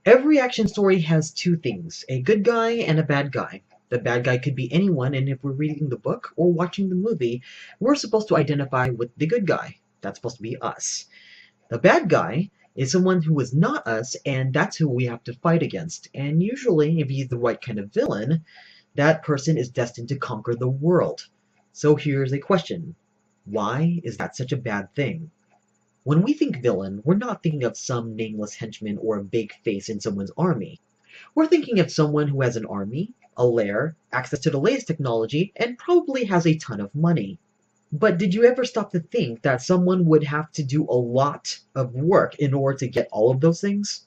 Every action story has two things, a good guy and a bad guy. The bad guy could be anyone, and if we're reading the book or watching the movie, we're supposed to identify with the good guy. That's supposed to be us. The bad guy is someone who is not us, and that's who we have to fight against. And usually, if he's the right kind of villain, that person is destined to conquer the world. So here's a question. Why is that such a bad thing? When we think villain, we're not thinking of some nameless henchman or a big face in someone's army. We're thinking of someone who has an army, a lair, access to the latest technology, and probably has a ton of money. But did you ever stop to think that someone would have to do a lot of work in order to get all of those things?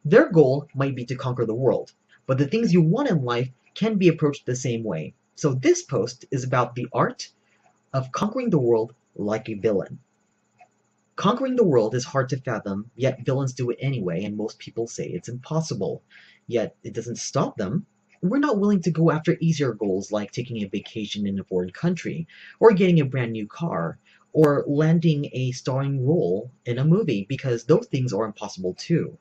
Their goal might be to conquer the world, but the things you want in life can be approached the same way. So this post is about the art of conquering the world like a villain. Conquering the world is hard to fathom, yet villains do it anyway, and most people say it's impossible. Yet it doesn't stop them. We're not willing to go after easier goals like taking a vacation in a foreign country, or getting a brand new car, or landing a starring role in a movie, because those things are impossible too.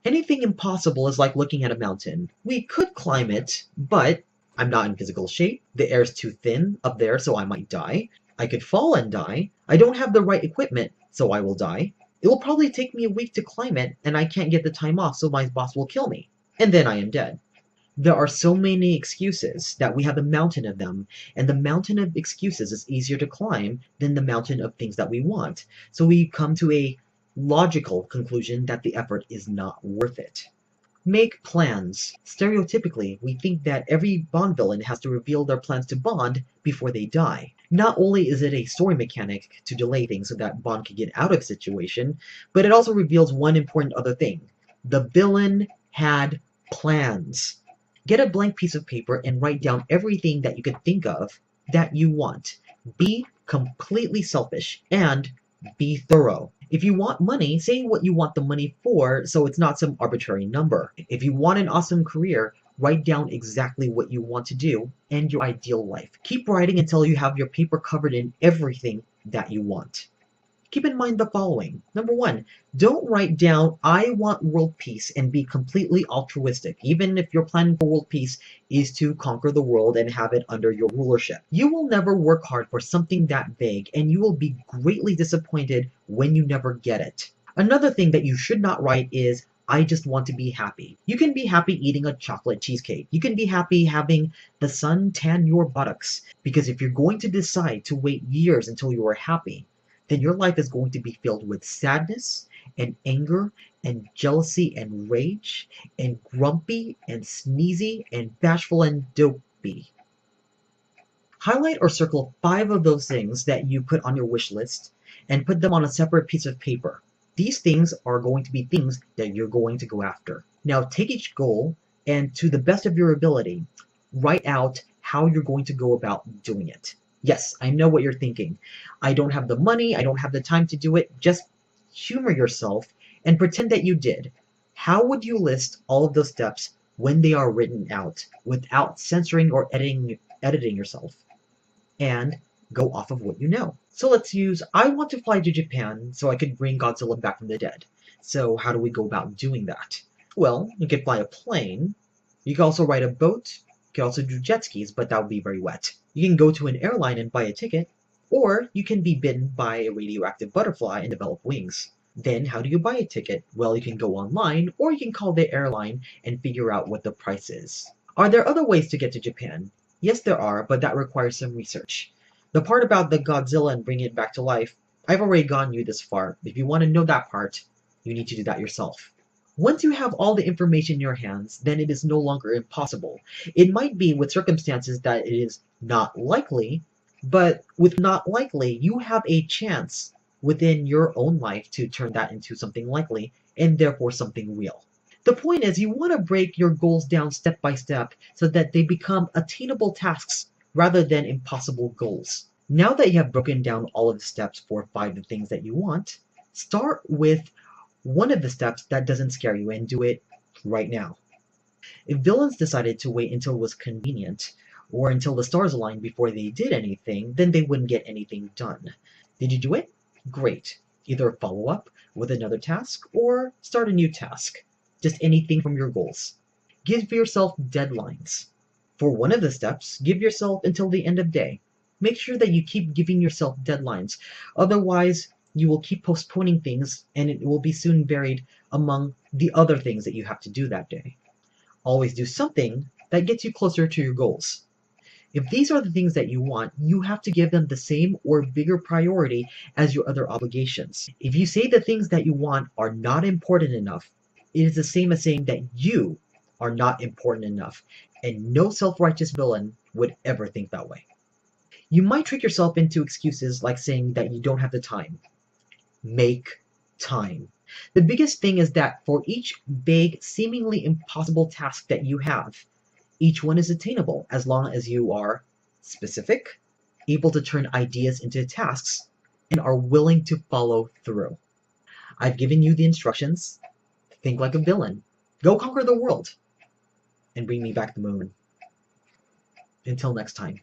Anything impossible is like looking at a mountain. We could climb it, but I'm not in physical shape, the air's too thin up there so I might die. I could fall and die. I don't have the right equipment, so I will die. It will probably take me a week to climb it, and I can't get the time off, so my boss will kill me. And then I am dead. There are so many excuses that we have a mountain of them, and the mountain of excuses is easier to climb than the mountain of things that we want. So we come to a logical conclusion that the effort is not worth it. Make plans. Stereotypically, we think that every Bond villain has to reveal their plans to Bond before they die. Not only is it a story mechanic to delay things so that Bond can get out of a situation, but it also reveals one important other thing. The villain had plans. Get a blank piece of paper and write down everything that you could think of that you want. Be completely selfish and be thorough. If you want money, say what you want the money for so it's not some arbitrary number. If you want an awesome career, write down exactly what you want to do and your ideal life. Keep writing until you have your paper covered in everything that you want. Keep in mind the following. Number one, don't write down, I want world peace and be completely altruistic, even if your plan for world peace is to conquer the world and have it under your rulership. You will never work hard for something that vague, and you will be greatly disappointed when you never get it. Another thing that you should not write is, I just want to be happy. You can be happy eating a chocolate cheesecake. You can be happy having the sun tan your buttocks. Because if you're going to decide to wait years until you are happy, then your life is going to be filled with sadness and anger and jealousy and rage and grumpy and sneezy and bashful and dopey. Highlight or circle 5 of those things that you put on your wish list and put them on a separate piece of paper. These things are going to be things that you're going to go after. Now take each goal and, to the best of your ability, write out how you're going to go about doing it. Yes, I know what you're thinking. I don't have the money, I don't have the time to do it. Just humor yourself and pretend that you did. How would you list all of those steps when they are written out without censoring or editing yourself? And go off of what you know. So let's use, I want to fly to Japan so I could bring Godzilla back from the dead. So how do we go about doing that? Well, you could fly a plane. You can also ride a boat. You can also do jet skis, but that would be very wet. You can go to an airline and buy a ticket, or you can be bitten by a radioactive butterfly and develop wings. Then how do you buy a ticket? Well, you can go online, or you can call the airline and figure out what the price is. Are there other ways to get to Japan? Yes, there are, but that requires some research. The part about the Godzilla and bringing it back to life, I've already gone you this far. If you want to know that part, you need to do that yourself. Once you have all the information in your hands, then it is no longer impossible. It might be with circumstances that it is not likely, but with not likely, you have a chance within your own life to turn that into something likely, and therefore something real. The point is, you want to break your goals down step by step so that they become attainable tasks rather than impossible goals. Now that you have broken down all of the steps for 5 of the things that you want, start with one of the steps that doesn't scare you and do it right now. If villains decided to wait until it was convenient, or until the stars aligned before they did anything, then they wouldn't get anything done. Did you do it? Great. Either follow up with another task, or start a new task. just anything from your goals. Give yourself deadlines. For one of the steps, give yourself until the end of day. Make sure that you keep giving yourself deadlines. Otherwise, you will keep postponing things and it will be soon buried among the other things that you have to do that day. Always do something that gets you closer to your goals. If these are the things that you want, you have to give them the same or bigger priority as your other obligations. If you say the things that you want are not important enough, it is the same as saying that you are not important enough, and no self-righteous villain would ever think that way. You might trick yourself into excuses like saying that you don't have the time. Make time. The biggest thing is that for each vague, seemingly impossible task that you have, each one is attainable as long as you are specific, able to turn ideas into tasks, and are willing to follow through. I've given you the instructions. Think like a villain. Go conquer the world. And bring me back the moon. Until next time.